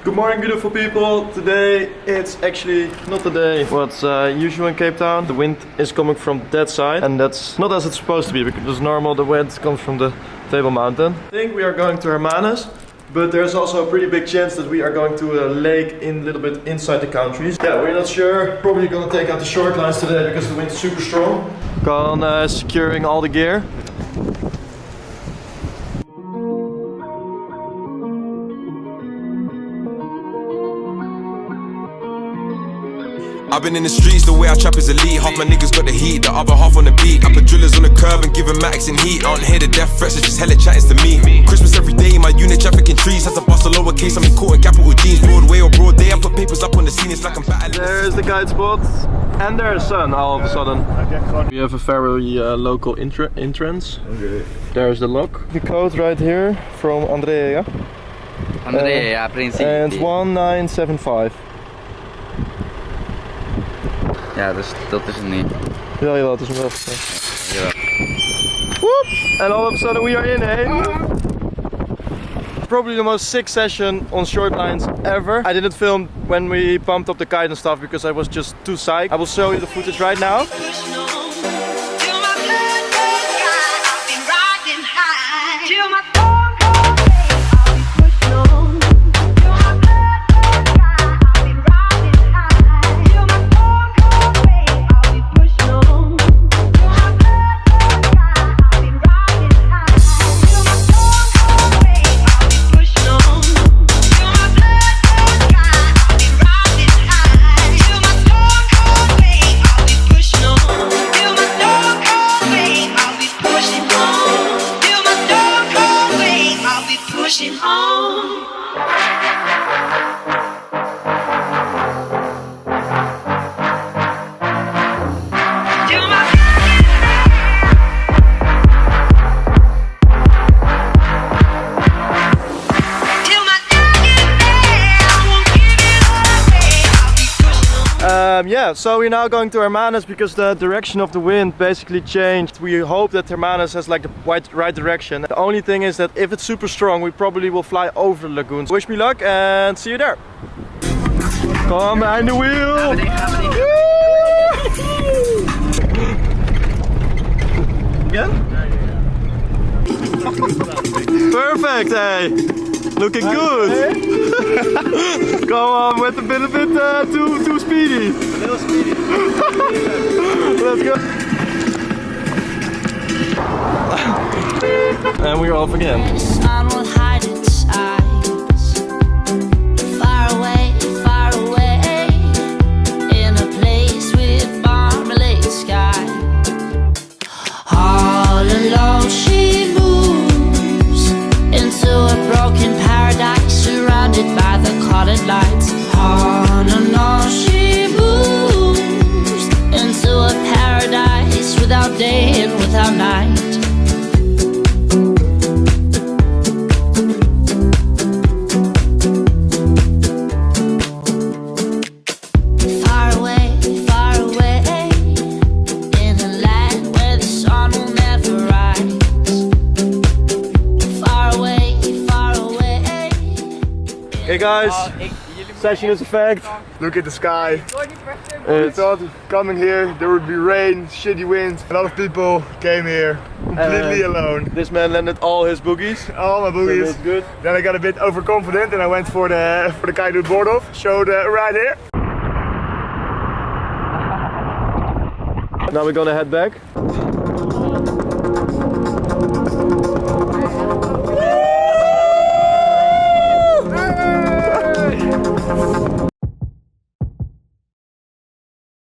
Good morning, beautiful people. Today it's actually not the day what's usual in Cape Town. The wind is coming from that side and that's not as it's supposed to be because it's normal the wind comes from the Table Mountain. I think we are going to Hermanus, but there's also a pretty big chance that we are going to a lake in a little bit inside the countries. Yeah, we're not sure. Probably gonna take out the short lines today because the wind is super strong. Gone securing all the gear. I've been in the streets, the way I trap is elite. Half my niggas got the heat, the other half on the beat. I put drillers on the curb and give them max in heat. I don't hear the death threats, it's just hella chattings to me. Christmas every day, my unit trafficking trees. Had to bust a lowercase, I'm in court in capital G's. Broadway or broad day, I put papers up on the scene, it's like I'm battling. There's the guide spot, and there's sun all of a sudden. We have a very local entrance. Okay. There's the lock. The code right here from Andrea. Andrea, principe. And 1975. Ja, dus dat is het niet. Jawel, het is hem wel. Ja. Whoop! And all of a sudden we are in, eh? Probably the most sick session on short lines ever. I didn't film when we pumped up the kite and stuff because I was just too psyched. I will show you the footage right now. Yeah, so we're now going to Hermanus because the direction of the wind basically changed. We hope that Hermanus has like the right direction. The only thing is that if it's super strong, we probably will fly over the lagoons. Wish me luck and see you there. Come behind the wheel! Again? Perfect, hey! Looking good! Come on, with a bit too speedy. A little speedy. Let's go. And we're off again. The sun will hide its eyes. Far away, in a place with marmalade sky. All alone she moves into a broken paradise surrounded by the colored lights. On and on she moves into a paradise without day and without night. Far away, in a land where the sun will never rise. Far away. Hey guys, session is a fact. Look at the sky. We thought coming here there would be rain, shitty wind. A lot of people came here completely alone. This man landed all his boogies. All my boogies. So that's good. Then I got a bit overconfident and I went for the kite board off. Showed right here. Now we're gonna head back.